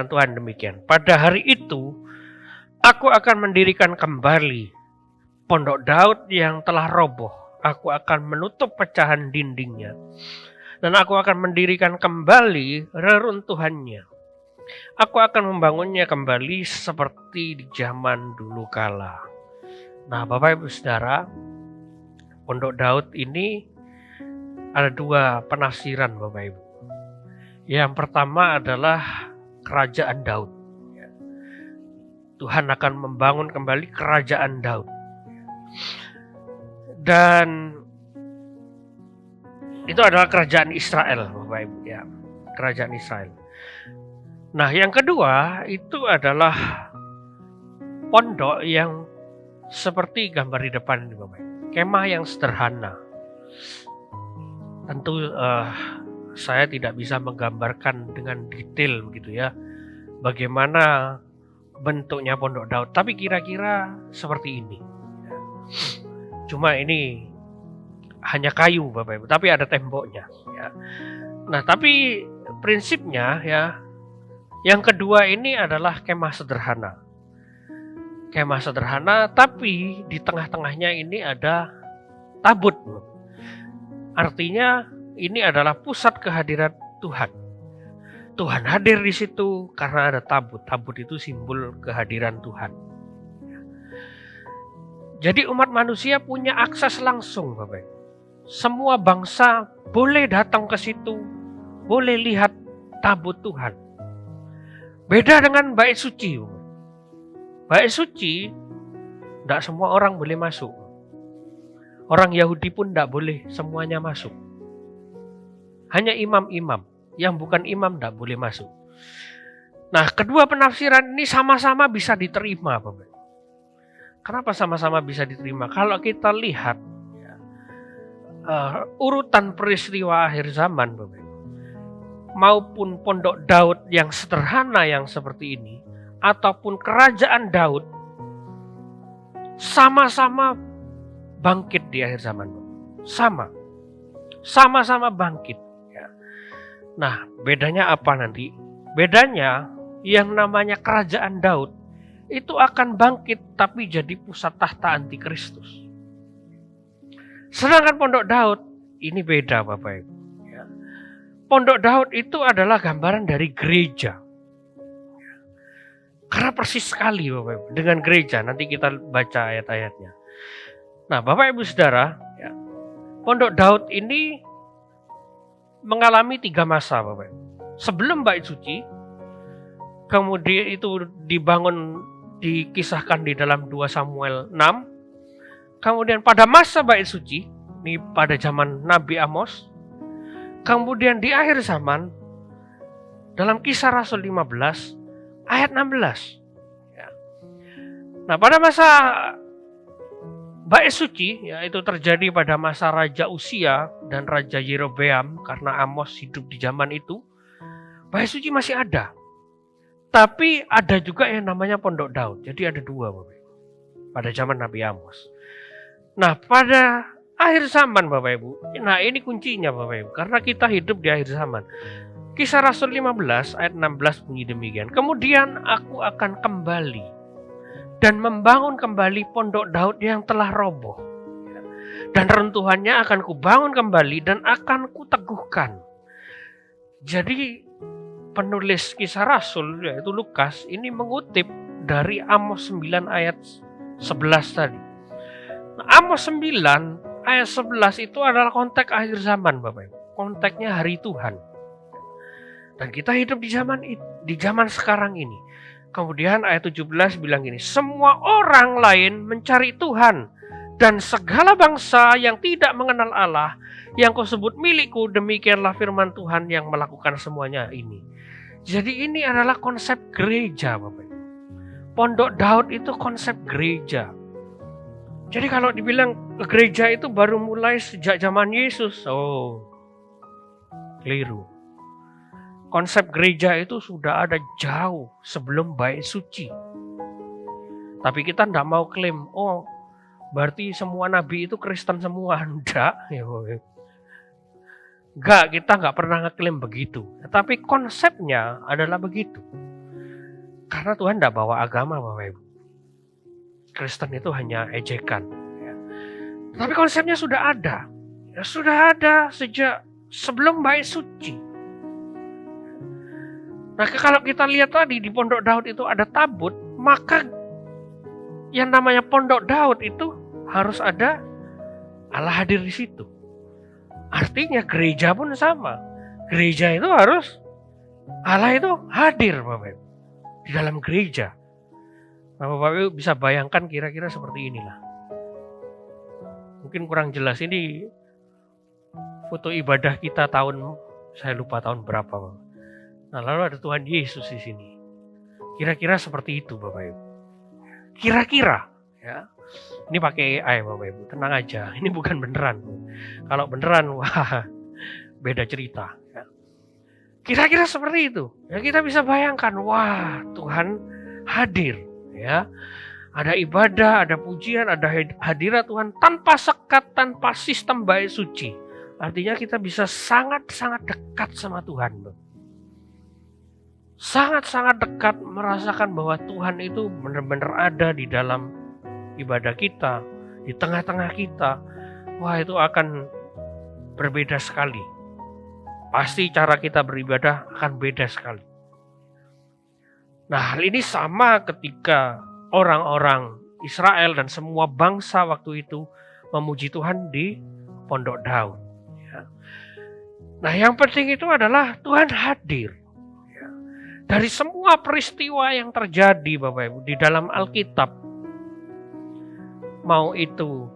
firman Tuhan demikian. Pada hari itu, aku akan mendirikan kembali pondok Daud yang telah roboh. Aku akan menutup pecahan dindingnya. Dan aku akan mendirikan kembali reruntuhannya. Aku akan membangunnya kembali seperti di zaman dulu kala. Nah, Bapak Ibu Saudara, pondok Daud ini ada dua penafsiran, Bapak Ibu. Yang pertama adalah kerajaan Daud. Tuhan akan membangun kembali kerajaan Daud. Dan itu adalah kerajaan Israel, Bapak Ibu, ya. Kerajaan Israel. Nah, yang kedua itu adalah pondok yang seperti gambar di depan ini, Bapak Ibu. Kemah yang sederhana. Tentu saya tidak bisa menggambarkan dengan detail begitu ya, bagaimana bentuknya pondok Daud. Tapi kira-kira seperti ini. Cuma ini hanya kayu, Bapak Ibu, tapi ada temboknya. Ya. Nah, tapi prinsipnya ya, yang kedua ini adalah kemah sederhana. Kemah sederhana, tapi di tengah-tengahnya ini ada tabut. Artinya ini adalah pusat kehadiran Tuhan. Tuhan hadir di situ karena ada tabut. Tabut itu simbol kehadiran Tuhan. Jadi umat manusia punya akses langsung, Bapak. Semua bangsa boleh datang ke situ, boleh lihat tabut Tuhan. Beda dengan bait suci. Bait suci, tidak semua orang boleh masuk. Orang Yahudi pun tidak boleh semuanya masuk. Hanya imam-imam, yang bukan imam tidak boleh masuk. Nah, kedua penafsiran ini sama-sama bisa diterima, Bapak. Kenapa sama-sama bisa diterima? Kalau kita lihat urutan peristiwa akhir zaman, Bapak, maupun pondok Daud yang sederhana yang seperti ini, ataupun kerajaan Daud, sama-sama bangkit di akhir zaman. Sama-sama bangkit. Nah, bedanya apa nanti? Bedanya yang namanya kerajaan Daud itu akan bangkit tapi jadi pusat tahta antikristus. Sedangkan pondok Daud ini beda, Bapak Ibu. Pondok Daud itu adalah gambaran dari gereja. Karena persis sekali, Bapak Ibu, dengan gereja. Nanti kita baca ayat-ayatnya. Nah, Bapak Ibu Saudara, ya, pondok Daud ini mengalami 3 masa, Bapak Ibu. Sebelum bait suci, kemudian itu dibangun, dikisahkan di dalam 2 Samuel 6. Kemudian pada masa bait suci, ini pada zaman Nabi Amos. Kemudian di akhir zaman, dalam Kisah Rasul 15, ayat 16. Ya. Nah, pada masa bait suci, ya, itu terjadi pada masa Raja Usia dan Raja Yerobeam, karena Amos hidup di zaman itu. Bait suci masih ada. Tapi ada juga yang namanya pondok Daud. Jadi ada 2, Bapak Ibu, pada zaman Nabi Amos. Nah, pada akhir zaman, Bapak Ibu. Nah, ini kuncinya, Bapak Ibu, karena kita hidup di akhir zaman. Kisah Rasul 15 ayat 16 bunyi demikian. Kemudian aku akan kembali dan membangun kembali pondok Daud yang telah roboh. Dan runtuhannya akan kubangun kembali dan akan kuteguhkan. Jadi penulis Kisah Rasul, yaitu Lukas, ini mengutip dari Amos 9 ayat 11 tadi. Nah, Amos 9 ayat 11 itu adalah konteks akhir zaman, Bapak Ibu. Konteksnya hari Tuhan. Dan kita hidup di zaman sekarang ini. Kemudian ayat 17 bilang gini, semua orang lain mencari Tuhan, dan segala bangsa yang tidak mengenal Allah, yang kau sebut milikku, demikianlah firman Tuhan yang melakukan semuanya ini. Jadi ini adalah konsep gereja, Bapak Ibu. Pondok Daud itu konsep gereja. Jadi kalau dibilang gereja itu baru mulai sejak zaman Yesus, keliru. Konsep gereja itu sudah ada jauh sebelum bait suci. Tapi kita tidak mau klaim, berarti semua nabi itu Kristen semua. Enggak. Enggak, kita enggak pernah ngeklaim begitu. Tapi konsepnya adalah begitu. Karena Tuhan tidak bawa agama, Bapak Ibu. Kristen itu hanya ejekan. Ya. Tapi konsepnya sudah ada. Ya, sudah ada sejak sebelum bait suci. Nah, kalau kita lihat tadi di Pondok Daud itu ada tabut, maka yang namanya Pondok Daud itu harus ada Allah hadir di situ. Artinya gereja pun sama. Gereja itu harus Allah itu hadir, Bapak Ibu, di dalam gereja. Nah, Bapak Ibu bisa bayangkan kira-kira seperti inilah. Mungkin kurang jelas ini foto ibadah kita tahun, saya lupa tahun berapa, Bapak. Nah, lalu ada Tuhan Yesus di sini. Kira-kira seperti itu, Bapak Ibu. Kira-kira, ya. Ini pakai AI, Bapak Ibu. Tenang aja, ini bukan beneran. Kalau beneran, wah, beda cerita. Ya. Kira-kira seperti itu. Ya, kita bisa bayangkan, wah, Tuhan hadir, ya. Ada ibadah, ada pujian, ada hadirat Tuhan tanpa sekat, tanpa sistem bait suci. Artinya kita bisa sangat-sangat dekat sama Tuhan. Sangat-sangat dekat, merasakan bahwa Tuhan itu benar-benar ada di dalam ibadah kita, di tengah-tengah kita. Wah, itu akan berbeda sekali. Pasti cara kita beribadah akan beda sekali. Nah, hal ini sama ketika orang-orang Israel dan semua bangsa waktu itu memuji Tuhan di Pondok Daud. Nah, yang penting itu adalah Tuhan hadir. Dari semua peristiwa yang terjadi, Bapak Ibu, di dalam Alkitab, mau itu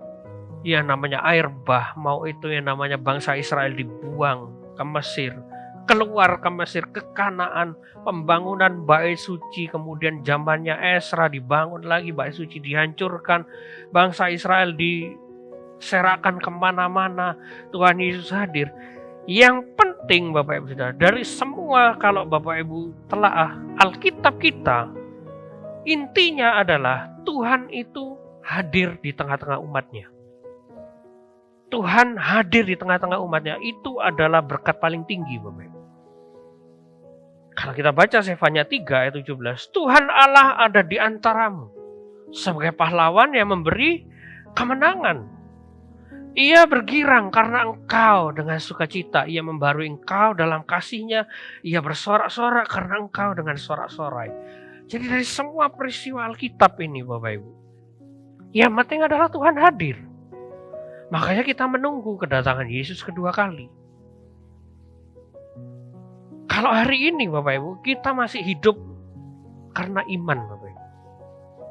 yang namanya air bah, mau itu yang namanya bangsa Israel dibuang ke Mesir, keluar ke Mesir, ke Kanaan, pembangunan bait suci, kemudian zamannya Esra dibangun lagi, bait suci dihancurkan, bangsa Israel diserahkan kemana-mana, Tuhan Yesus hadir. Yang penting, Bapak Ibu Saudara, dari semua kalau Bapak Ibu telaah Alkitab kita, intinya adalah Tuhan itu hadir di tengah-tengah umatnya. Tuhan hadir di tengah-tengah umatnya, itu adalah berkat paling tinggi, Bapak Ibu. Kalau kita baca Sefanya 3 ayat 17, Tuhan Allah ada di antaramu sebagai pahlawan yang memberi kemenangan. Ia bergirang karena engkau dengan sukacita. Ia membarui engkau dalam kasih-Nya. Ia bersorak-sorak karena engkau dengan sorak-sorai. Jadi dari semua peristiwa Alkitab ini, Bapak Ibu, yang penting adalah Tuhan hadir. Makanya kita menunggu kedatangan Yesus kedua kali. Kalau hari ini, Bapak Ibu, kita masih hidup karena iman, Bapak Ibu.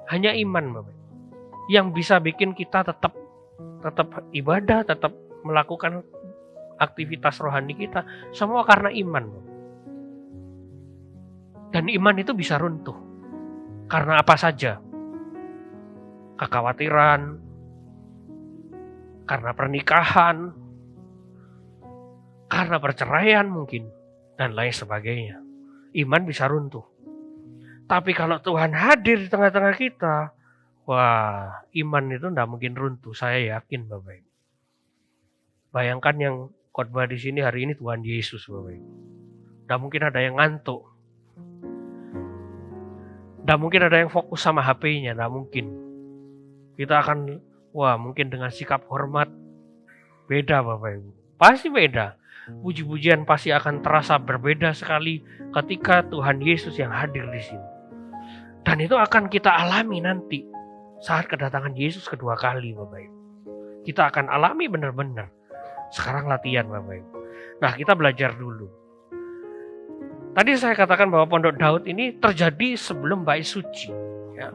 Hanya iman, Bapak Ibu, yang bisa bikin kita tetap ibadah, tetap melakukan aktivitas rohani kita, semua karena iman. Dan iman itu bisa runtuh karena apa saja. Kekhawatiran, karena pernikahan, karena perceraian mungkin, dan lain sebagainya. Iman bisa runtuh. Tapi kalau Tuhan hadir di tengah-tengah kita, wah, iman itu tidak mungkin runtuh, saya yakin, Bapak Ibu. Bayangkan yang khotbah di sini hari ini Tuhan Yesus, Bapak Ibu. Tidak mungkin ada yang ngantuk. Tidak mungkin ada yang fokus sama HP-nya, tidak mungkin. Kita akan, mungkin dengan sikap hormat, beda, Bapak Ibu. Pasti beda. Puji-pujian pasti akan terasa berbeda sekali ketika Tuhan Yesus yang hadir di sini. Dan itu akan kita alami nanti saat kedatangan Yesus kedua kali, Bapak Ibu. Kita akan alami benar-benar. Sekarang latihan, Bapak Ibu. Nah, kita belajar dulu. Tadi saya katakan bahwa Pondok Daud ini terjadi sebelum bait suci. Ya.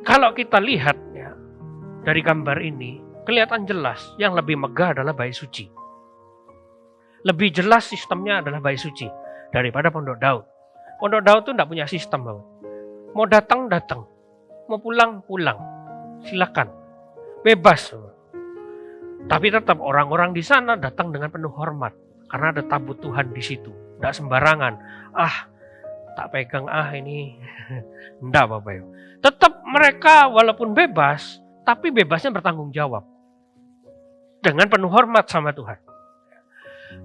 Kalau kita lihat ya, dari gambar ini, kelihatan jelas yang lebih megah adalah bait suci. Lebih jelas sistemnya adalah bait suci daripada Pondok Daud. Pondok Daud itu tidak punya sistem, Bapak. Mau datang, datang. Mau pulang, pulang. Silakan. Bebas. Tapi tetap orang-orang di sana datang dengan penuh hormat. Karena ada tabut Tuhan di situ. Tidak sembarangan. Tak pegang ini. Tidak, Bapak Ibu. Tetap mereka walaupun bebas, tapi bebasnya bertanggung jawab. Dengan penuh hormat sama Tuhan.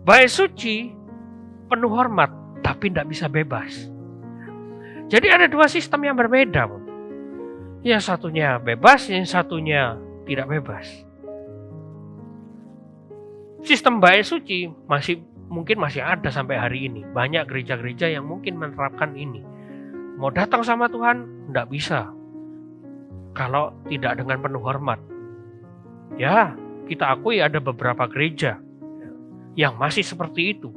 Bait suci, penuh hormat, tapi tidak bisa bebas. Jadi ada dua sistem yang berbeda. Yang satunya bebas, yang satunya tidak bebas. Sistem bait suci mungkin masih ada sampai hari ini. Banyak gereja-gereja yang mungkin menerapkan ini. Mau datang sama Tuhan, tidak bisa. Kalau tidak dengan penuh hormat. Ya, kita akui ada beberapa gereja yang masih seperti itu.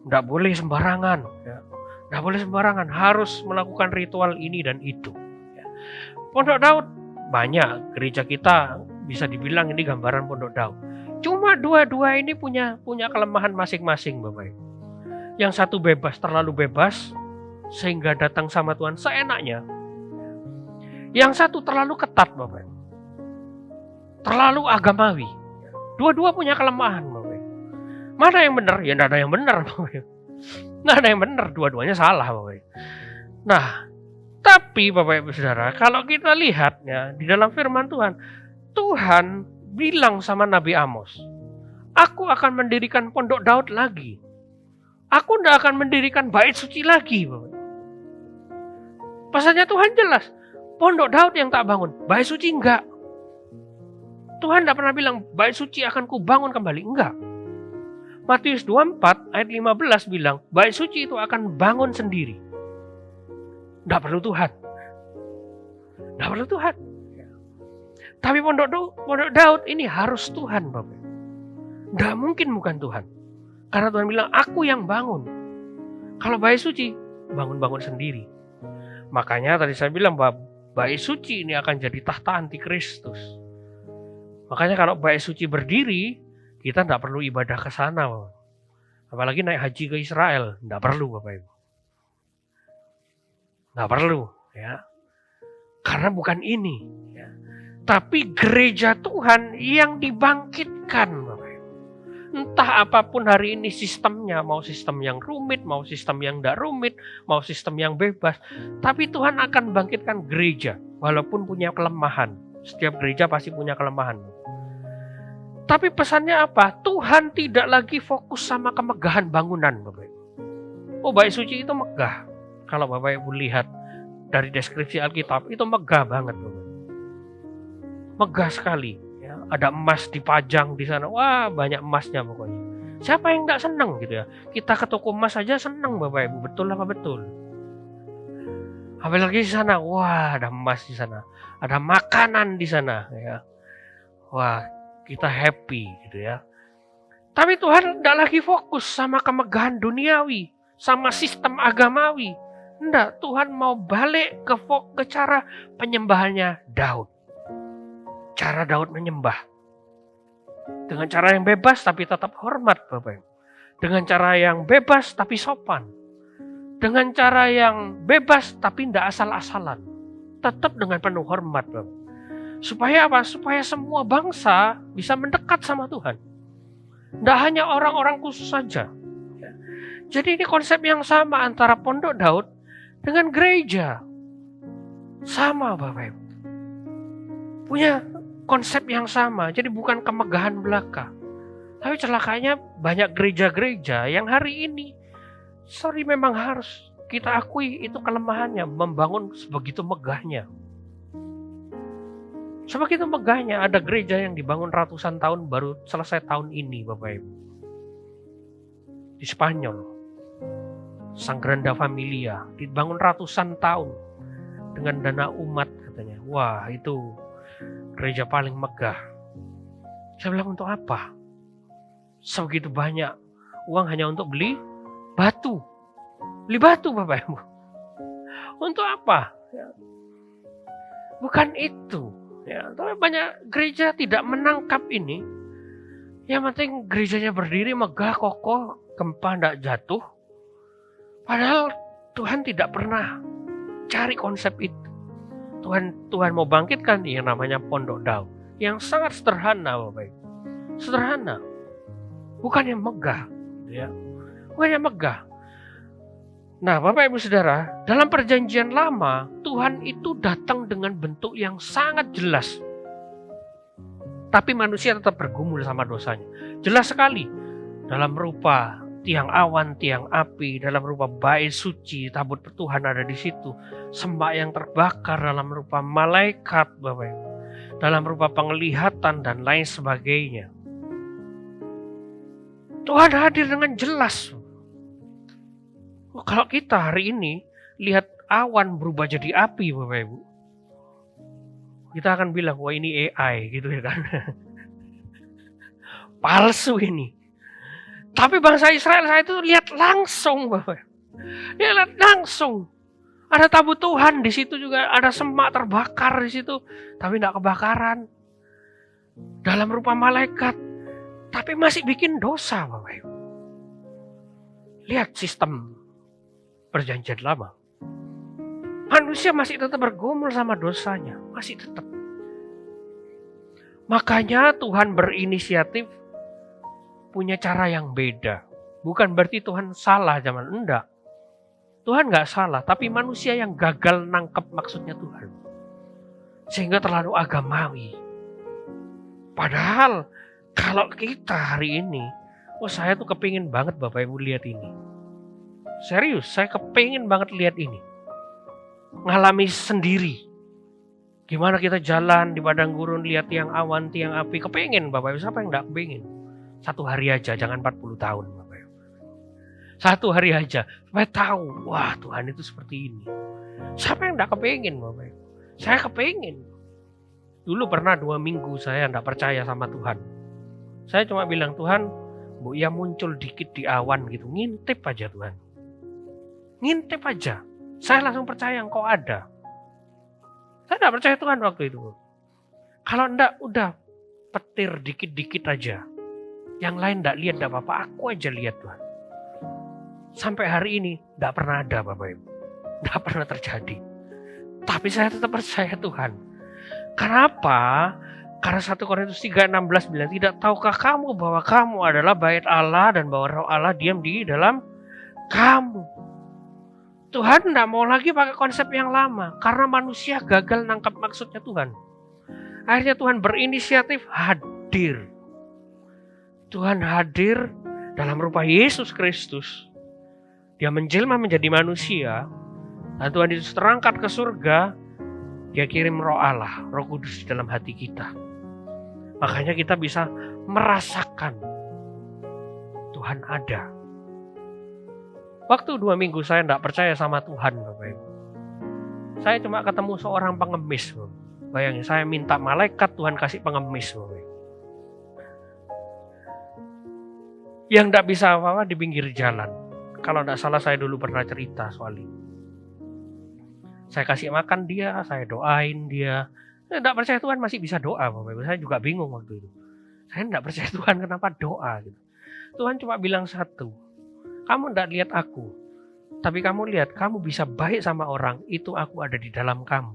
Tidak boleh sembarangan. Tidak boleh sembarangan. Harus melakukan ritual ini dan itu. Pondok Daud, banyak gereja kita bisa dibilang ini gambaran Pondok Daud. Cuma dua-dua ini punya kelemahan masing-masing, Bapak Ibu. Yang satu bebas, terlalu bebas, sehingga datang sama Tuhan seenaknya. Yang satu terlalu ketat, Bapak Ibu. Terlalu agamawi. Dua-dua punya kelemahan, Bapak Ibu. Mana yang benar? Ya tidak ada yang benar, Bapak Ibu. Tidak ada yang benar, dua-duanya salah, Bapak Ibu. Nah, tapi Bapak Ibu Saudara, kalau kita lihat ya di dalam firman Tuhan, Tuhan bilang sama Nabi Amos, aku akan mendirikan Pondok Daud lagi. Aku tidak akan mendirikan bait suci lagi, Bapak. Pesannya Tuhan jelas, Pondok Daud yang tak bangun, bait suci enggak. Tuhan tidak pernah bilang bait suci akan kubangun kembali, enggak. Matius 24 ayat 15 bilang, bait suci itu akan bangun sendiri. Tidak perlu Tuhan. Tidak perlu Tuhan. Tapi Pondok Daud ini harus Tuhan, Bapak. Tidak mungkin bukan Tuhan. Karena Tuhan bilang, aku yang bangun. Kalau bait suci, bangun-bangun sendiri. Makanya tadi saya bilang bahwa bait suci ini akan jadi tahta antikristus. Makanya kalau bait suci berdiri, kita tidak perlu ibadah ke sana, Bapak. Apalagi naik haji ke Israel, tidak perlu, Bapak Ibu. Tidak perlu, ya. Karena bukan ini, ya. Tapi gereja Tuhan yang dibangkitkan, Bapak Ibu. Entah apapun hari ini sistemnya, mau sistem yang rumit, mau sistem yang tidak rumit, mau sistem yang bebas. Tapi Tuhan akan bangkitkan gereja, walaupun punya kelemahan. Setiap gereja pasti punya kelemahan. Tapi pesannya apa? Tuhan tidak lagi fokus sama kemegahan bangunan, Bapak Ibu. Oh, bait suci itu megah. Kalau Bapak Ibu lihat dari deskripsi Alkitab, itu megah banget, Bapak Ibu. Megah sekali. Ya, ada emas dipajang di sana. Wah, banyak emasnya pokoknya. Siapa yang tidak senang gitu ya? Kita ke toko emas saja senang, Bapak Ibu. Betul apa betul? Apalagi di sana, wah, ada emas di sana. Ada makanan di sana, ya. Wah, kita happy gitu ya. Tapi Tuhan tidak lagi fokus sama kemegahan duniawi, sama sistem agamawi. Tidak, Tuhan mau balik ke cara penyembahannya Daud. Cara Daud menyembah. Dengan cara yang bebas tapi tetap hormat, Bapak Ibu. Dengan cara yang bebas tapi sopan. Dengan cara yang bebas tapi tidak asal-asalan. Tetap dengan penuh hormat, Bapak. Supaya apa? Supaya semua bangsa bisa mendekat sama Tuhan. Tidak hanya orang-orang khusus saja. Jadi ini konsep yang sama antara Pondok Daud dengan gereja. Sama, Bapak Ibu. Punya konsep yang sama. Jadi bukan kemegahan belaka. Tapi celakanya banyak gereja-gereja yang hari ini, memang harus kita akui itu kelemahannya, membangun sebegitu megahnya. Sebegitu megahnya, ada gereja yang dibangun ratusan tahun baru selesai tahun ini, Bapak Ibu. Di Spanyol, Sagrada Familia, dibangun ratusan tahun dengan dana umat katanya. Wah, itu gereja paling megah. Saya bilang, untuk apa? Sebegitu banyak uang hanya untuk beli batu. Beli batu, Bapak Ibu. Untuk apa? Ya. Bukan itu. Ya, tapi banyak gereja tidak menangkap ini. Yang penting gerejanya berdiri megah, kokoh, gempa tidak jatuh. Padahal Tuhan tidak pernah cari konsep itu. Tuhan mau bangkitkan yang namanya Pondok Daud. Yang sangat sederhana, Bapak Ibu. Sederhana. Bukan yang megah. Ya. Bukan yang megah. Nah, Bapak Ibu Saudara, dalam perjanjian lama, Tuhan itu datang dengan bentuk yang sangat jelas. Tapi manusia tetap bergumul sama dosanya. Jelas sekali. Dalam rupa tiang awan, tiang api dalam rupa bait suci, tabut Tuhan ada di situ. Sembah yang terbakar dalam rupa malaikat, Bapak Ibu, dalam rupa penglihatan dan lain sebagainya. Tuhan hadir dengan jelas. Kalau kita hari ini lihat awan berubah jadi api, Bapak Ibu, kita akan bilang, wah ini AI gitu ya kan. Palsu ini. Tapi bangsa Israel saya itu lihat langsung, Bapak. Dia lihat langsung. Ada tabut Tuhan di situ juga, ada semak terbakar di situ, tapi tidak kebakaran. Dalam rupa malaikat, tapi masih bikin dosa, Bapak Ibu. Lihat sistem perjanjian lama. Manusia masih tetap bergumul sama dosanya, masih tetap. Makanya Tuhan berinisiatif punya cara yang beda. Bukan berarti Tuhan salah zaman, enggak. Tuhan nggak salah, tapi manusia yang gagal nangkep maksudnya Tuhan. Sehingga terlalu agamawi. Padahal kalau kita hari ini, saya tuh kepingin banget Bapak Ibu lihat ini. Serius, saya kepingin banget lihat ini. Ngalami sendiri. Gimana kita jalan di padang gurun, lihat tiang awan, tiang api. Kepingin Bapak Ibu, siapa yang nggak kepingin? 1 hari aja, jangan 40 tahun Bapak Ibu. 1 hari aja, supaya tahu, wah Tuhan itu seperti ini. Siapa yang nggak kepingin Bapak Ibu? Saya kepingin. Dulu pernah 2 minggu saya nggak percaya sama Tuhan. Saya cuma bilang, Tuhan, Bu ya muncul dikit di awan gitu, ngintip aja Tuhan. Ngintip aja. Saya langsung percaya Engkau ada. Saya nggak percaya Tuhan waktu itu. Kalau enggak, udah petir dikit-dikit aja. Yang lain enggak lihat, enggak apa-apa. Aku aja lihat Tuhan. Sampai hari ini enggak pernah ada Bapak Ibu. Enggak pernah terjadi. Tapi saya tetap percaya Tuhan. Kenapa? Karena 1 Korintus 3:16 bilang, tidak tahukah kamu bahwa kamu adalah bait Allah dan bahwa Roh Allah diam di dalam kamu. Tuhan tidak mau lagi pakai konsep yang lama karena manusia gagal nangkap maksudnya Tuhan. Akhirnya Tuhan berinisiatif hadir. Tuhan hadir dalam rupa Yesus Kristus. Dia menjelma menjadi manusia dan Tuhan Yesus terangkat ke surga. Dia kirim Roh Allah, Roh Kudus di dalam hati kita. Makanya kita bisa merasakan Tuhan ada. Waktu 2 minggu saya tidak percaya sama Tuhan, Bapak Ibu. Saya cuma ketemu seorang pengemis. Bayangin, saya minta malaikat, Tuhan kasih pengemis. Bapak Ibu. Yang tidak bisa apa-apa di pinggir jalan. Kalau tidak salah saya dulu pernah cerita soal ini. Saya kasih makan dia, saya doain dia. Saya tidak percaya Tuhan masih bisa doa, Bapak Ibu. Saya juga bingung waktu itu. Saya tidak percaya Tuhan kenapa doa. Gitu. Tuhan cuma bilang satu. Kamu tidak lihat aku, tapi kamu lihat kamu bisa baik sama orang, itu aku ada di dalam kamu.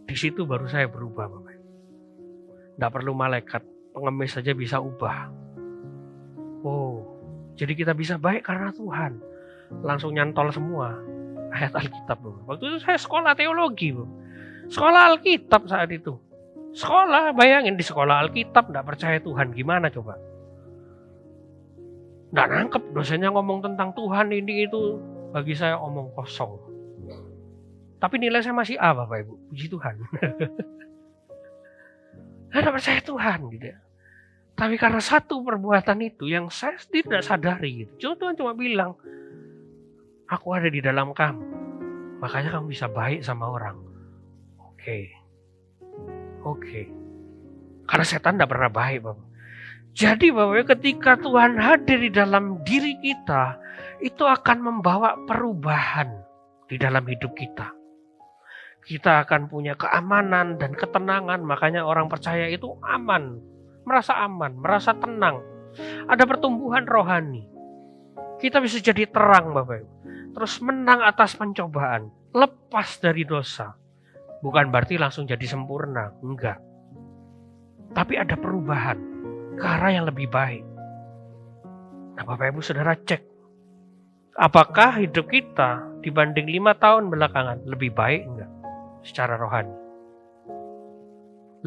Di situ baru saya berubah, Bapak. Tidak perlu malaikat, pengemis saja bisa ubah. Oh, jadi kita bisa baik karena Tuhan. Langsung nyantol semua ayat Alkitab, Bapak. Waktu itu saya sekolah teologi, Bapak. Sekolah Alkitab saat itu. Sekolah, bayangin di sekolah Alkitab tidak percaya Tuhan, gimana coba? Nggak nangkep, dosennya ngomong tentang Tuhan ini itu, bagi saya omong kosong. Tapi nilai saya masih A, Bapak Ibu, puji Tuhan. Saya nggak percaya Tuhan gitu ya. Tapi karena satu perbuatan itu yang saya tidak sadari gitu. Tuhan cuma bilang, aku ada di dalam kamu. Makanya kamu bisa baik sama orang. Oke. Karena setan tidak pernah baik, Bapak. Jadi Bapak, ketika Tuhan hadir di dalam diri kita, itu akan membawa perubahan di dalam hidup kita. Kita akan punya keamanan dan ketenangan, makanya orang percaya itu aman, merasa tenang. Ada pertumbuhan rohani. Kita bisa jadi terang, Bapak. Terus menang atas pencobaan, lepas dari dosa. Bukan berarti langsung jadi sempurna, enggak. Tapi ada perubahan ke arah yang lebih baik. Nah, Bapak Ibu Saudara cek. Apakah hidup kita dibanding 5 tahun belakangan lebih baik enggak secara rohani?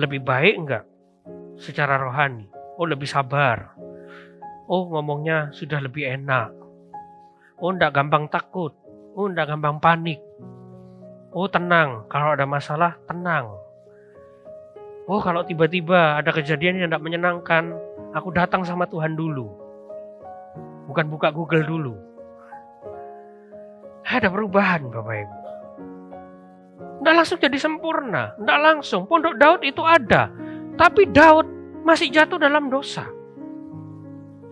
Lebih baik enggak secara rohani? Oh, lebih sabar. Oh, ngomongnya sudah lebih enak. Oh, enggak gampang takut. Oh, enggak gampang panik. Oh, tenang. Kalau ada masalah, tenang. Oh, kalau tiba-tiba ada kejadian yang enggak menyenangkan, aku datang sama Tuhan dulu. Bukan buka Google dulu. Ada perubahan, Bapak Ibu. Enggak langsung jadi sempurna. Enggak langsung. Pondok Daud itu ada. Tapi Daud masih jatuh dalam dosa.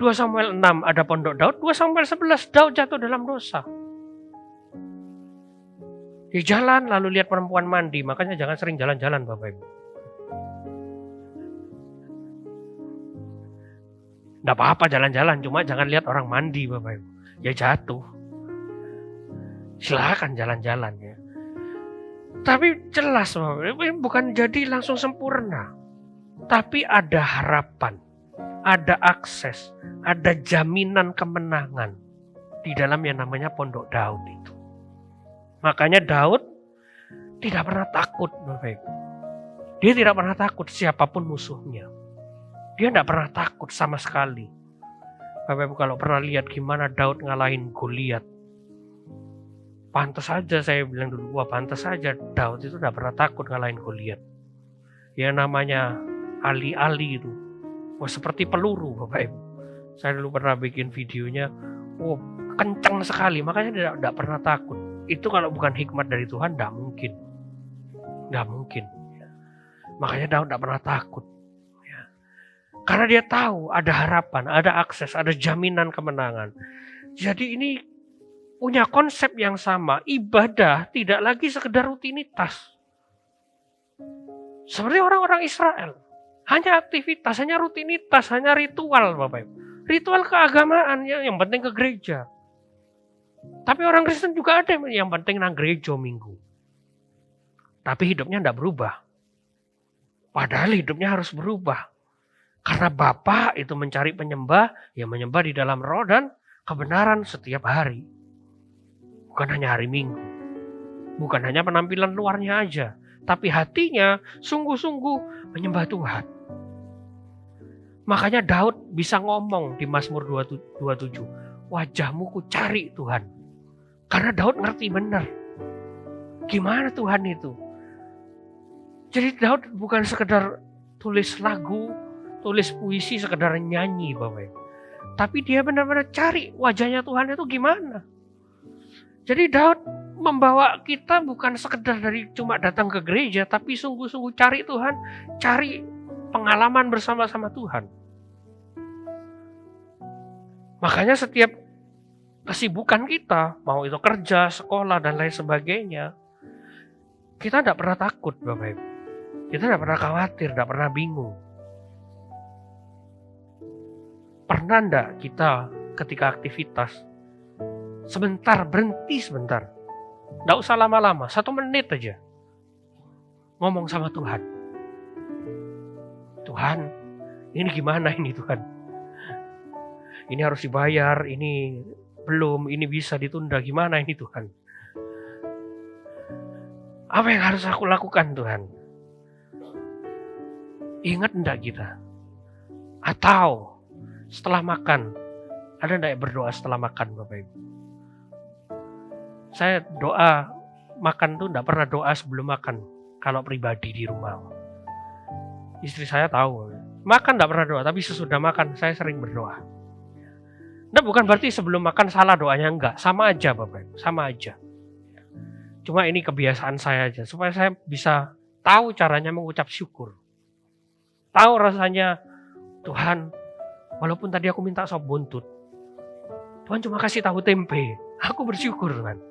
2 Samuel 6 ada pondok Daud. 2 Samuel 11 Daud jatuh dalam dosa. Di jalan lalu lihat perempuan mandi. Makanya jangan sering jalan-jalan, Bapak Ibu. Enggak apa-apa jalan-jalan. Cuma jangan lihat orang mandi, Bapak Ibu. Ya jatuh. Silakan jalan-jalan ya. Tapi jelas, Bapak Ibu, bukan jadi langsung sempurna. Tapi ada harapan. Ada akses, ada jaminan kemenangan di dalam yang namanya pondok Daud itu. Makanya Daud tidak pernah takut, Bapak Ibu. Dia tidak pernah takut siapapun musuhnya. Dia tidak pernah takut sama sekali. Bapak Ibu kalau pernah lihat gimana Daud ngalahin Goliat, pantas saja saya bilang dulu, wah pantas saja Daud itu tidak pernah takut ngalahin Goliat. Yang namanya ali-ali itu. Wah, seperti peluru, Bapak Ibu. Saya dulu pernah bikin videonya, wah kencang sekali, makanya tidak pernah takut. Itu kalau bukan hikmat dari Tuhan, tidak mungkin. Tidak mungkin. Makanya Daud tidak pernah takut. Ya. Karena dia tahu ada harapan, ada akses, ada jaminan kemenangan. Jadi ini punya konsep yang sama. Ibadah tidak lagi sekedar rutinitas. Seperti orang-orang Israel. Hanya aktivitas, hanya rutinitas, hanya ritual, Bapak Ibu. Ritual keagamaan, yang penting ke gereja. Tapi orang Kristen juga ada yang penting nang gereja minggu. Tapi hidupnya tidak berubah. Padahal hidupnya harus berubah. Karena Bapa itu mencari penyembah, yang menyembah di dalam roh dan kebenaran setiap hari. Bukan hanya hari Minggu. Bukan hanya penampilan luarnya aja. Tapi hatinya sungguh-sungguh menyembah Tuhan. Makanya Daud bisa ngomong di Mazmur 27. Wajahmu ku cari Tuhan. Karena Daud ngerti benar. Gimana Tuhan itu? Jadi Daud bukan sekedar tulis lagu, tulis puisi, sekedar nyanyi, Bapak. Tapi dia benar-benar cari wajahnya Tuhan itu gimana. Jadi Daud membawa kita bukan sekedar dari cuma datang ke gereja, tapi sungguh-sungguh cari Tuhan, cari pengalaman bersama-sama Tuhan. Makanya setiap kesibukan kita, mau itu kerja, sekolah, dan lain sebagainya, kita tidak pernah takut, Bapak Ibu. Kita tidak pernah khawatir, tidak pernah bingung. Pernah enggak kita ketika aktivitas, sebentar, berhenti sebentar. Tidak usah lama-lama, 1 menit aja. Ngomong sama Tuhan. Tuhan, ini gimana ini Tuhan? Ini harus dibayar, ini belum, ini bisa ditunda, gimana ini Tuhan? Apa yang harus aku lakukan Tuhan? Ingat enggak kita? Atau setelah makan, ada enggak yang berdoa setelah makan, Bapak Ibu? Saya doa makan tuh enggak pernah doa sebelum makan. Kalau pribadi di rumah. Istri saya tahu. Makan enggak pernah doa, tapi sesudah makan saya sering berdoa. Nah, bukan berarti sebelum makan salah doanya, enggak. Sama aja Bapak Ibu, sama aja. Cuma ini kebiasaan saya aja, supaya saya bisa tahu caranya mengucap syukur. Tahu rasanya, Tuhan, walaupun tadi aku minta sop buntut, Tuhan cuma kasih tahu tempe, aku bersyukur Tuhan.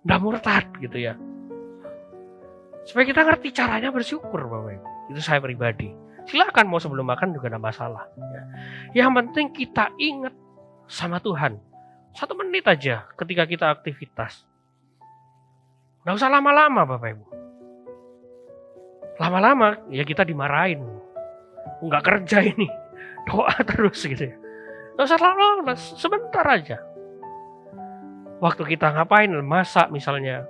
Nggak murtad gitu ya. Supaya kita ngerti caranya bersyukur Bapak Ibu. Itu saya pribadi. Silakan mau sebelum makan juga ada masalah. Ya. Yang penting kita ingat sama Tuhan. 1 menit aja ketika kita aktivitas. Nggak usah lama-lama Bapak Ibu. Lama-lama ya kita dimarahin. Nggak kerja ini. Doa terus gitu ya. Nggak usah lama-lama, sebentar aja. Waktu kita ngapain, masak misalnya.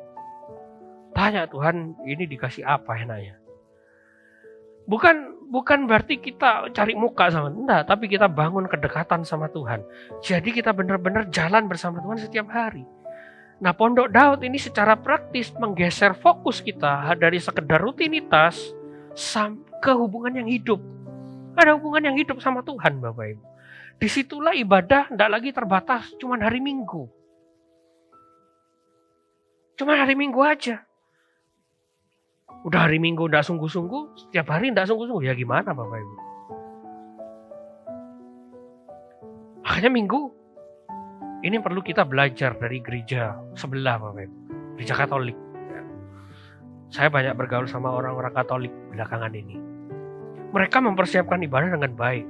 Tanya Tuhan, ini dikasih apa enaknya. Bukan bukan berarti kita cari muka sama enggak, tapi kita bangun kedekatan sama Tuhan. Jadi kita benar-benar jalan bersama Tuhan setiap hari. Nah, Pondok Daud ini secara praktis menggeser fokus kita dari sekedar rutinitas ke hubungan yang hidup. Ada hubungan yang hidup sama Tuhan, Bapak Ibu. Disitulah ibadah tidak lagi terbatas cuma hari Minggu. Cuma hari Minggu aja. Udah hari Minggu tidak sungguh-sungguh, setiap hari tidak sungguh-sungguh. Ya gimana Bapak Ibu? Makanya Minggu ini perlu kita belajar dari gereja sebelah Bapak Ibu. Gereja Katolik. Saya banyak bergaul sama orang-orang Katolik belakangan ini. Mereka mempersiapkan ibadah dengan baik.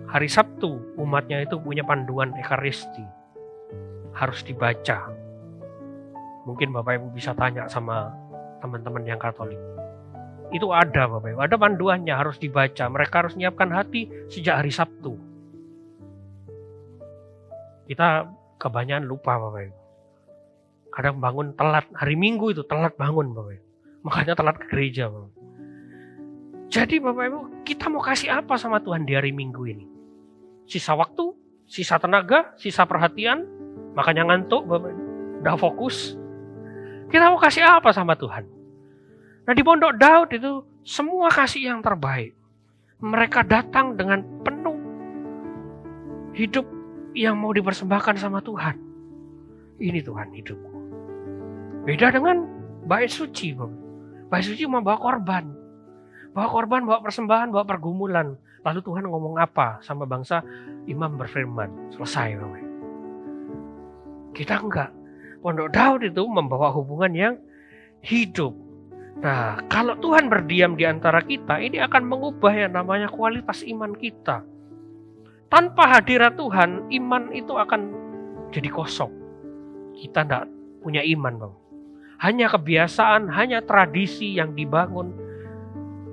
Hari Sabtu umatnya itu punya panduan Ekaristi. Harus dibaca. Mungkin Bapak Ibu bisa tanya sama teman-teman yang Katolik. Itu ada Bapak Ibu, ada panduannya, harus dibaca. Mereka harus menyiapkan hati sejak hari Sabtu. Kita kebanyakan lupa Bapak Ibu. Kadang bangun telat, hari Minggu itu telat bangun Bapak Ibu. Makanya telat ke gereja Bapak Ibu. Jadi Bapak Ibu, kita mau kasih apa sama Tuhan di hari Minggu ini? Sisa waktu, sisa tenaga, sisa perhatian, makanya ngantuk Bapak Ibu. Udah fokus. Kita mau kasih apa sama Tuhan? Nah di Pondok Daud itu semua kasih yang terbaik. Mereka datang dengan penuh hidup yang mau dipersembahkan sama Tuhan. Ini Tuhan hidupku. Beda dengan bait suci. Bait suci mau bawa korban. Bawa korban, bawa persembahan, bawa pergumulan. Lalu Tuhan ngomong apa sama bangsa? Imam berfirman. Selesai. Kita enggak. Pondok Daud itu membawa hubungan yang hidup. Nah, kalau Tuhan berdiam di antara kita, ini akan mengubah yang namanya kualitas iman kita. Tanpa hadirat Tuhan, iman itu akan jadi kosong. Kita tidak punya iman, Bang. Hanya kebiasaan, hanya tradisi yang dibangun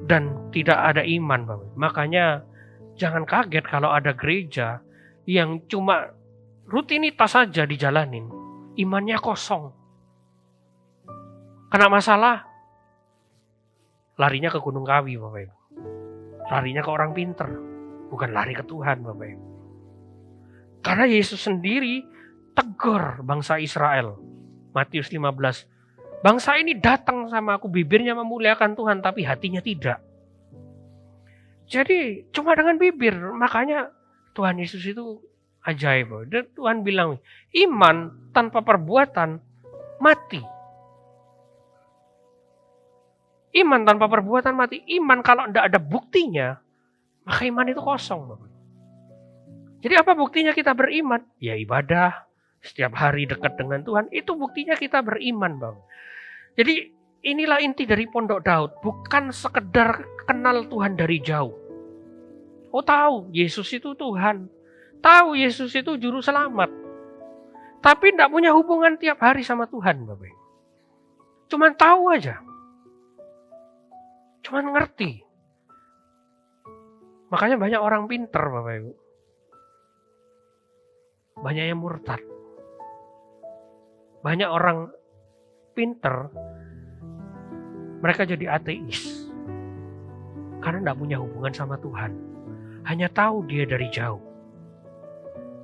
dan tidak ada iman, Bang. Makanya jangan kaget kalau ada gereja yang cuma rutinitas saja dijalanin. Imannya kosong. Kena masalah, larinya ke Gunung Kawi, Bapak Ibu. Larinya ke orang pinter, bukan lari ke Tuhan, Bapak Ibu. Karena Yesus sendiri tegur bangsa Israel. Matius 15. Bangsa ini datang sama aku, bibirnya memuliakan Tuhan, tapi hatinya tidak. Jadi cuma dengan bibir, makanya Tuhan Yesus itu ajaib. Dan Tuhan bilang, iman tanpa perbuatan mati. Iman tanpa perbuatan mati. Iman kalau tidak ada buktinya, maka iman itu kosong. Jadi apa buktinya kita beriman? Ya ibadah, setiap hari dekat dengan Tuhan, itu buktinya kita beriman. Bang. Jadi inilah inti dari Pondok Daud, bukan sekedar kenal Tuhan dari jauh. Oh tahu, Yesus itu Tuhan. Tahu Yesus itu juru selamat. Tapi tidak punya hubungan tiap hari sama Tuhan, Bapak Ibu. Cuman tahu aja. Cuman ngerti. Makanya banyak orang pinter, Bapak Ibu. Banyak yang murtad. Banyak orang pinter, mereka jadi ateis. Karena tidak punya hubungan sama Tuhan. Hanya tahu dia dari jauh.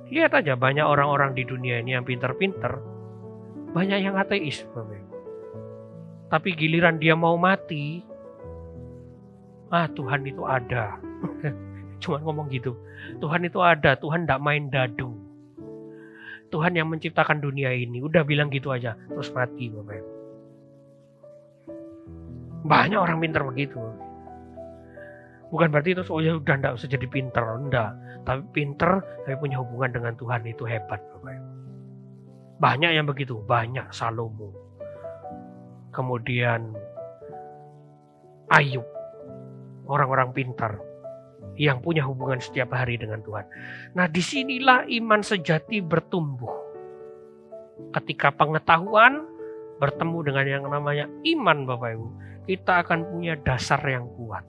Lihat aja banyak orang-orang di dunia ini yang pinter-pinter. Banyak yang ateis. Tapi giliran dia mau mati. Tuhan itu ada. Cuma ngomong gitu. Tuhan itu ada. Tuhan tidak main dadu. Tuhan yang menciptakan dunia ini. Udah bilang gitu aja. Terus mati. Banyak orang pinter begitu. Bukan berarti itu udah tidak usah jadi pinter. Enggak. Tapi pinter, tapi punya hubungan dengan Tuhan itu hebat. Banyak yang begitu. Banyak. Salomo. Kemudian Ayub. Orang-orang pintar. Yang punya hubungan setiap hari dengan Tuhan. Nah disinilah iman sejati bertumbuh. Ketika pengetahuan bertemu dengan yang namanya iman Bapak Ibu. Kita akan punya dasar yang kuat.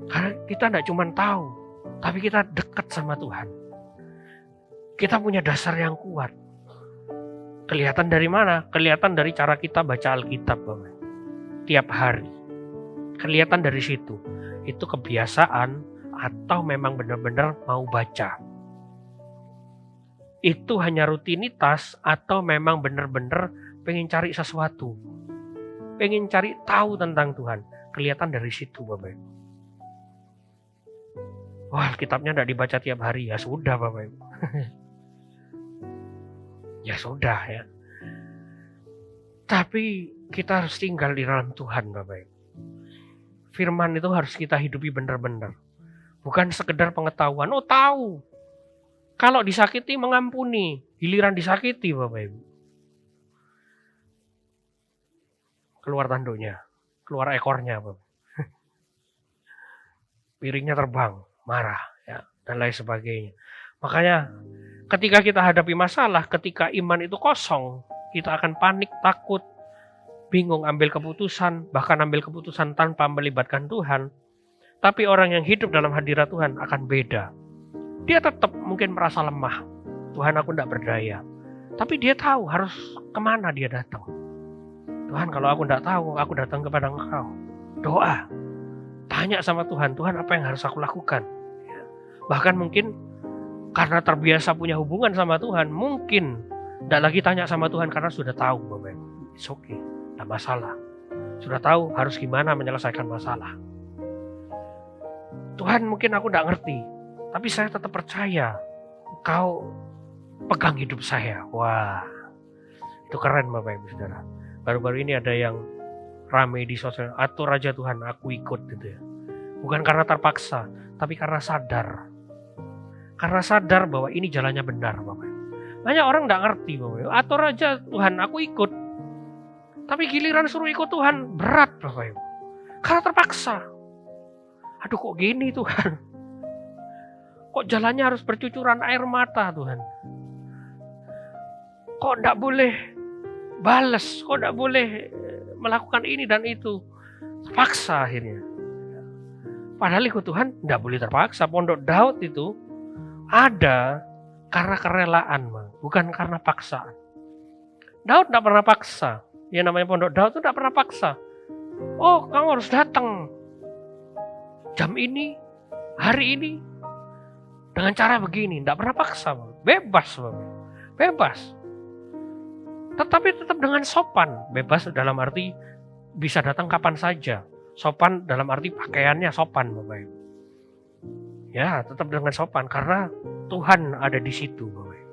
Karena kita tidak cuma tahu, tapi kita dekat sama Tuhan. Kita punya dasar yang kuat. Kelihatan dari mana? Kelihatan dari cara kita baca Alkitab, Bapak. Tiap hari. Kelihatan dari situ. itu kebiasaan atau memang benar-benar mau baca. Itu hanya rutinitas atau memang benar-benar pengen cari sesuatu. Pengen cari tahu tentang Tuhan. Kelihatan dari situ, Bapak Ibu. Wah, kitabnya tidak dibaca tiap hari. Ya sudah, Bapak Ibu. Ya sudah ya. Tapi kita harus tinggal di dalam Tuhan, Bapak Ibu. Firman itu harus kita hidupi benar-benar. Bukan sekedar pengetahuan. Oh, tahu. Kalau disakiti mengampuni. Giliran disakiti, Bapak Ibu. Keluar tanduknya. Keluar ekornya, Bapak. Piringnya terbang. Marah. Ya, dan lain sebagainya. Makanya ketika kita hadapi masalah, ketika iman itu kosong, kita akan panik, takut, bingung ambil keputusan, bahkan ambil keputusan tanpa melibatkan Tuhan. Tapi orang yang hidup dalam hadirat Tuhan akan beda. Dia tetap mungkin merasa lemah. Tuhan, aku tidak berdaya. Tapi dia tahu harus kemana dia datang. Tuhan, kalau aku tidak tahu, aku datang kepada Engkau. Doa. Tanya sama Tuhan, Tuhan apa yang harus aku lakukan? Bahkan mungkin karena terbiasa punya hubungan sama Tuhan, mungkin tidak lagi tanya sama Tuhan karena sudah tahu, Bapak Ibu. It's okay. Tidak masalah. Sudah tahu harus gimana menyelesaikan masalah. Tuhan, mungkin aku tidak ngerti, tapi saya tetap percaya Engkau pegang hidup saya. Wah, itu keren Bapak Ibu Saudara. Baru-baru ini ada yang rame di sosial, atur aja Tuhan, aku ikut gitu ya. Bukan karena terpaksa, tapi karena sadar. Karena sadar bahwa ini jalannya benar, Bapak Ibu. Banyak orang tidak ngerti, Bapak Ibu. Atur aja Tuhan, aku ikut. Tapi giliran suruh ikut Tuhan, berat Bapak Ibu. Karena terpaksa. Aduh kok gini Tuhan. Kok jalannya harus bercucuran air mata Tuhan. Kok tidak boleh balas. Kok tidak boleh melakukan ini dan itu. Terpaksa akhirnya. Padahal ikut Tuhan tidak boleh terpaksa. Pondok Daud itu ada karena kerelaan, bukan karena paksaan. Daud tidak pernah paksa. Yang namanya Pondok Daud itu tidak pernah paksa. Oh, kamu harus datang jam ini, hari ini, dengan cara begini. Tidak pernah paksa. Bebas. Bebas. Tetapi tetap dengan sopan. Bebas dalam arti bisa datang kapan saja. Sopan dalam arti pakaiannya sopan, Bapak Ibu. Ya, tetap dengan sopan karena Tuhan ada di situ, Bapak Ibu.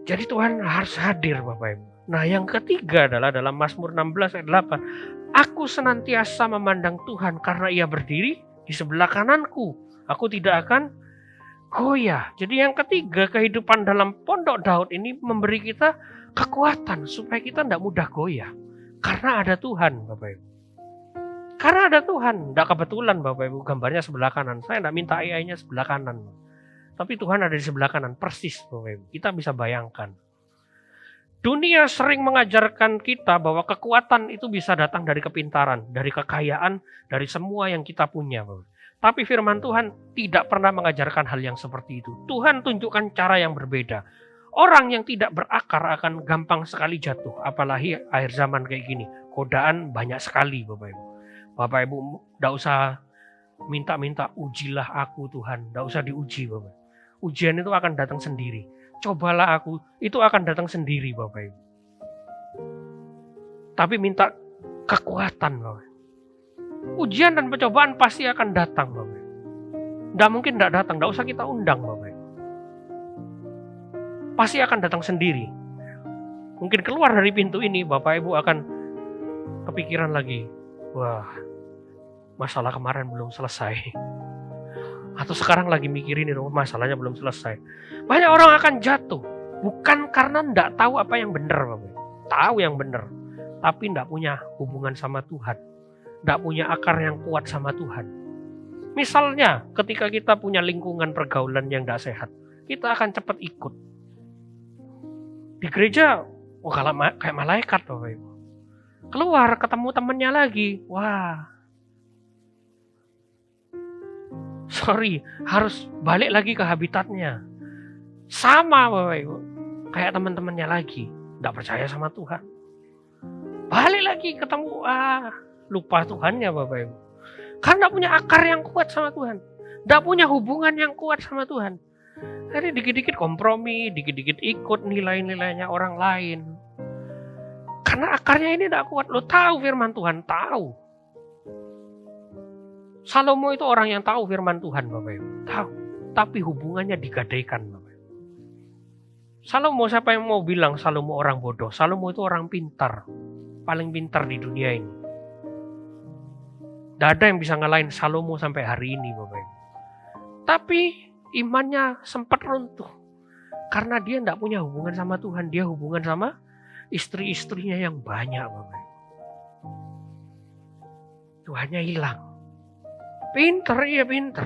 Jadi Tuhan harus hadir, Bapak Ibu. Nah, yang ketiga adalah dalam Mazmur 16 ayat 8. Aku senantiasa memandang Tuhan karena Ia berdiri di sebelah kananku. Aku tidak akan goyah. Jadi yang ketiga, kehidupan dalam Pondok Daud ini memberi kita kekuatan supaya kita tidak mudah goyah. Karena ada Tuhan, Bapak Ibu. Karena ada Tuhan. Tidak kebetulan Bapak Ibu gambarnya sebelah kanan. Saya tidak minta AI-nya sebelah kanan. Tapi Tuhan ada di sebelah kanan. Persis Bapak Ibu. Kita bisa bayangkan. Dunia sering mengajarkan kita bahwa kekuatan itu bisa datang dari kepintaran, dari kekayaan, dari semua yang kita punya. Tapi firman Tuhan tidak pernah mengajarkan hal yang seperti itu. Tuhan tunjukkan cara yang berbeda. Orang yang tidak berakar akan gampang sekali jatuh. Apalagi akhir zaman kayak gini. Godaan banyak sekali Bapak Ibu. Bapak Ibu tidak usah minta-minta ujilah aku Tuhan. Tidak usah diuji Bapak. Ujian itu akan datang sendiri. Cobalah aku, itu akan datang sendiri Bapak Ibu. Tapi minta kekuatan Bapak. Ujian dan pencobaan pasti akan datang Bapak. Tidak mungkin tidak datang, tidak usah kita undang Bapak. Pasti akan datang sendiri. Mungkin keluar dari pintu ini Bapak Ibu akan kepikiran lagi. Wah, masalah kemarin belum selesai. Atau sekarang lagi mikirin itu masalahnya belum selesai. Banyak orang akan jatuh. Bukan karena tidak tahu apa yang benar Bapak. Tahu yang benar. Tapi tidak punya hubungan sama Tuhan. Tidak punya akar yang kuat sama Tuhan. Misalnya ketika kita punya lingkungan pergaulan yang tidak sehat. Kita akan cepat ikut. Di gereja, kayak malaikat Bapak Ibu. Keluar ketemu temannya lagi. Wah. Harus balik lagi ke habitatnya. Sama Bapak Ibu. Kayak teman-temannya lagi. Tidak percaya sama Tuhan. Balik lagi ketemu. Lupa Tuhannya Bapak Ibu. Karena punya akar yang kuat sama Tuhan. Tidak punya hubungan yang kuat sama Tuhan. Jadi dikit-dikit kompromi, dikit-dikit ikut nilai-nilainya orang lain. Karena akarnya ini tidak kuat. Lo tahu firman Tuhan, tahu. Salomo itu orang yang tahu firman Tuhan, Bapak Ibu. Tahu. Tapi hubungannya digadaikan, Bapak Ibu. Salomo, siapa yang mau bilang Salomo orang bodoh? Salomo itu orang pintar. Paling pintar di dunia ini. Tidak ada yang bisa ngalahin Salomo sampai hari ini, Bapak Ibu. Tapi imannya sempat runtuh. Karena dia tidak punya hubungan sama Tuhan. Dia hubungan sama istri-istrinya yang banyak, Bapak Ibu. Tuhannya hilang. Pinter, iya pinter.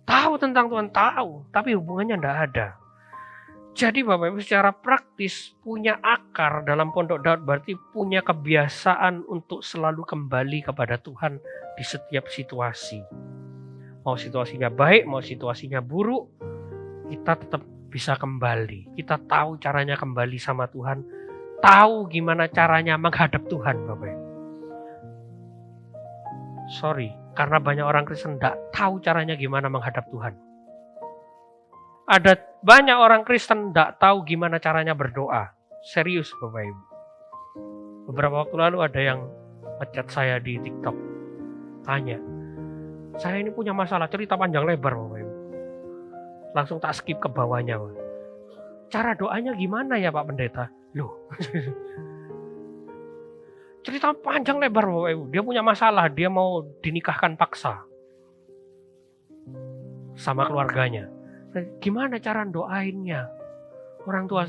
Tahu tentang Tuhan, tahu. Tapi hubungannya tidak ada. Jadi Bapak Ibu secara praktis punya akar dalam Pondok Daud berarti punya kebiasaan untuk selalu kembali kepada Tuhan di setiap situasi. Mau situasinya baik, mau situasinya buruk, kita tetap bisa kembali. Kita tahu caranya kembali sama Tuhan. Tahu gimana caranya menghadap Tuhan, Bapak Ibu. Sorry, karena banyak orang Kristen tidak tahu caranya gimana menghadap Tuhan. Ada banyak orang Kristen tidak tahu gimana caranya berdoa. Serius Bapak Ibu. Beberapa waktu lalu ada yang ngechat saya di TikTok. Tanya, saya ini punya masalah, cerita panjang lebar Bapak Ibu. Langsung tak skip ke bawahnya. Cara doanya gimana ya Pak Pendeta? Loh. Cerita panjang lebar Bapak Ibu. Dia punya masalah, dia mau dinikahkan paksa sama keluarganya. Gimana cara doainnya? Orang tua,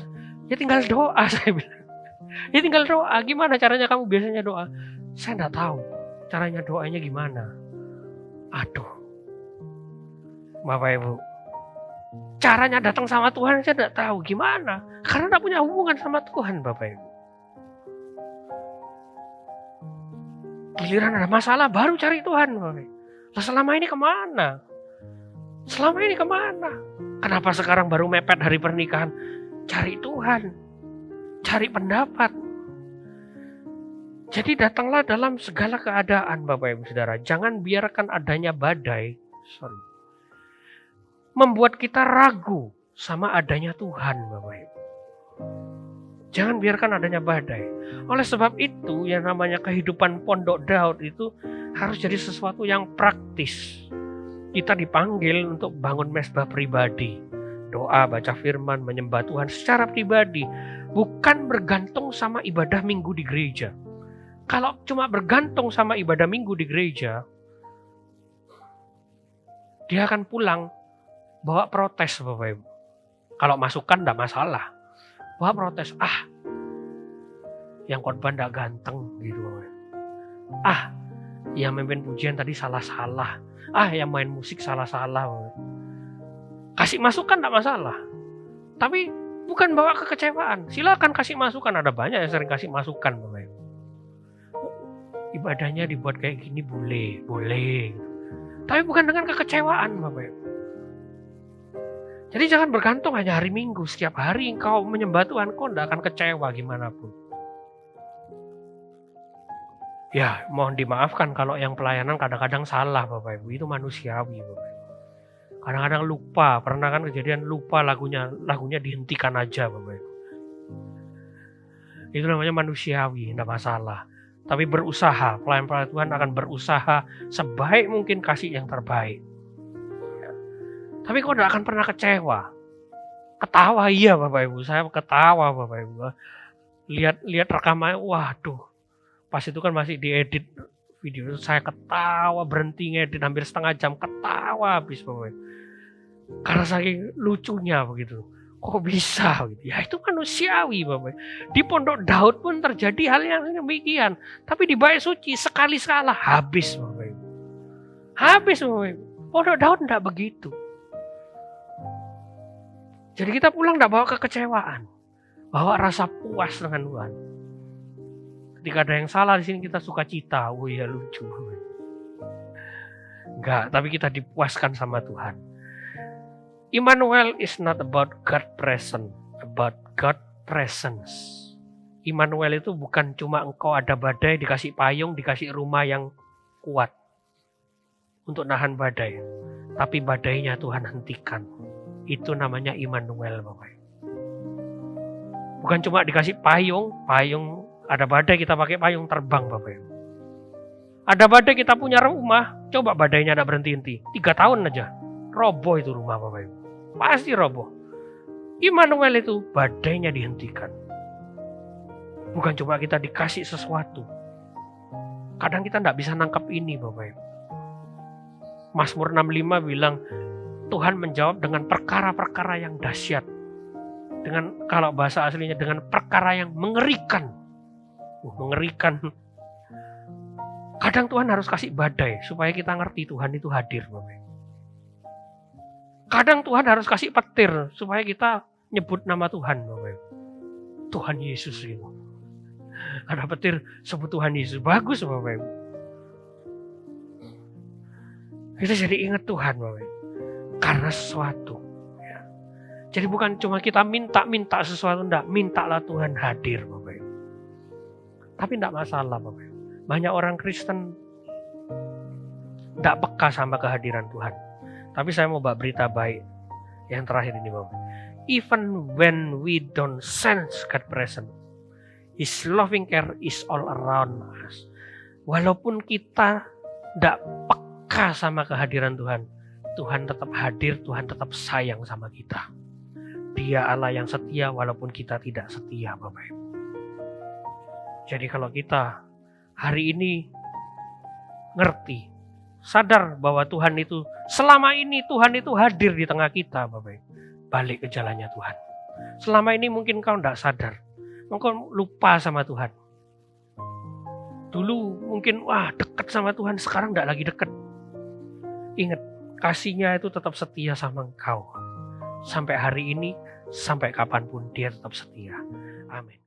ya tinggal doa saya bilang. Ya tinggal doa. Gimana caranya kamu biasanya doa? Saya enggak tahu caranya doanya gimana. Aduh. Bapak Ibu. Caranya datang sama Tuhan saya enggak tahu gimana. Karena enggak punya hubungan sama Tuhan Bapak Ibu. Giliran ada masalah baru cari Tuhan Bapak Ibu. Lah selama ini kemana? Selama ini kemana? Kenapa sekarang baru mepet hari pernikahan? Cari Tuhan. Cari pendapat. Jadi datanglah dalam segala keadaan Bapak Ibu Saudara. Jangan biarkan adanya badai. Membuat kita ragu sama adanya Tuhan Bapak Ibu. Jangan biarkan adanya badai. Oleh sebab itu yang namanya kehidupan Pondok Daud itu harus jadi sesuatu yang praktis. Kita dipanggil untuk bangun mesbah pribadi. Doa, baca firman, menyembah Tuhan secara pribadi. Bukan bergantung sama ibadah minggu di gereja. Kalau cuma bergantung sama ibadah minggu di gereja, dia akan pulang bawa protes Bapak Ibu. Kalau masukan enggak masalah. Bawa protes, yang khotbah enggak ganteng gitu Bapak Ibu. Yang memimpin pujian tadi salah-salah. Yang main musik salah-salah. Kasih masukan enggak masalah. Tapi bukan bawa kekecewaan. Silakan kasih masukan. Ada banyak yang sering kasih masukan Bapak Ibu. Ibadahnya dibuat kayak gini boleh. Tapi bukan dengan kekecewaan Bapak Ibu. Jadi jangan bergantung hanya hari Minggu. Setiap hari engkau menyembah Tuhan, kau enggak akan kecewa gimana pun. Ya, mohon dimaafkan kalau yang pelayanan kadang-kadang salah Bapak Ibu. Itu manusiawi Bapak Ibu. Kadang-kadang lupa. Pernah kan kejadian lupa lagunya dihentikan aja Bapak Ibu. Itu namanya manusiawi, enggak masalah. Tapi berusaha, pelayan-pelayan Tuhan akan berusaha sebaik mungkin kasih yang terbaik. Ya. Tapi kau enggak akan pernah kecewa. Ketawa iya Bapak Ibu, saya ketawa Bapak Ibu. Lihat rekamannya, waduh. Pas itu kan masih diedit video itu, saya ketawa, berhenti ngedit hampir setengah jam, ketawa habis Bapak Ibu. Karena saking lucunya begitu. Kok bisa gitu? Ya itu manusiawi Bapak Ibu. Di Pondok Daud pun terjadi hal yang demikian. Tapi di Bait Suci sekali salah habis Bapak Ibu. Habis Bapak Ibu. Pondok Daud enggak begitu. Jadi kita pulang enggak bawa kekecewaan. Bawa rasa puas dengan Tuhan. Ketika ada yang salah di sini kita sukacita. Oh ya lucu. Enggak, tapi kita dipuaskan sama Tuhan. Immanuel is not about God present, about God presence. Immanuel itu bukan cuma engkau ada badai, dikasih payung, dikasih rumah yang kuat. untuk nahan badai. Tapi badainya Tuhan hentikan. Itu namanya Immanuel, Bapak. Bukan cuma dikasih payung ada badai kita pakai payung terbang, Bapak. Ada badai kita punya rumah, coba badainya ada berhenti-henti. 3 tahun aja, roboh itu rumah, Bapak. Pasti roboh. Immanuel itu badainya dihentikan. Bukan cuma kita dikasih sesuatu. Kadang kita tidak bisa nangkap ini, Bapak. Mazmur 65 bilang, Tuhan menjawab dengan perkara-perkara yang dahsyat. Dengan, kalau bahasa aslinya, dengan perkara yang mengerikan. Mengerikan. Kadang Tuhan harus kasih badai supaya kita ngerti Tuhan itu hadir, Bapak. Kadang Tuhan harus kasih petir supaya kita nyebut nama Tuhan, Bapak. Tuhan Yesus itu. Ada petir sebut Tuhan Yesus. Bagus, Bapak. Kita jadi ingat Tuhan, Bapak. Karena sesuatu. Ya. Jadi bukan cuma kita minta sesuatu, enggak. Mintalah Tuhan hadir, Bapak. Tapi enggak masalah, Bapak. Banyak orang Kristen tidak peka sama kehadiran Tuhan. Tapi saya mau bawa berita baik yang terakhir ini, Bapak. Even when we don't sense God present, His loving care is all around us. Walaupun kita tidak peka sama kehadiran Tuhan, Tuhan tetap hadir, Tuhan tetap sayang sama kita. Dia Allah yang setia walaupun kita tidak setia, Bapak. Jadi kalau kita hari ini ngerti, sadar bahwa Tuhan itu, selama ini Tuhan itu hadir di tengah kita, Bapak. Balik ke jalannya Tuhan. Selama ini mungkin kau tidak sadar, mungkin lupa sama Tuhan. Dulu mungkin dekat sama Tuhan, sekarang tidak lagi dekat. Ingat, kasihnya itu tetap setia sama engkau. Sampai hari ini, sampai kapanpun dia tetap setia. Amin.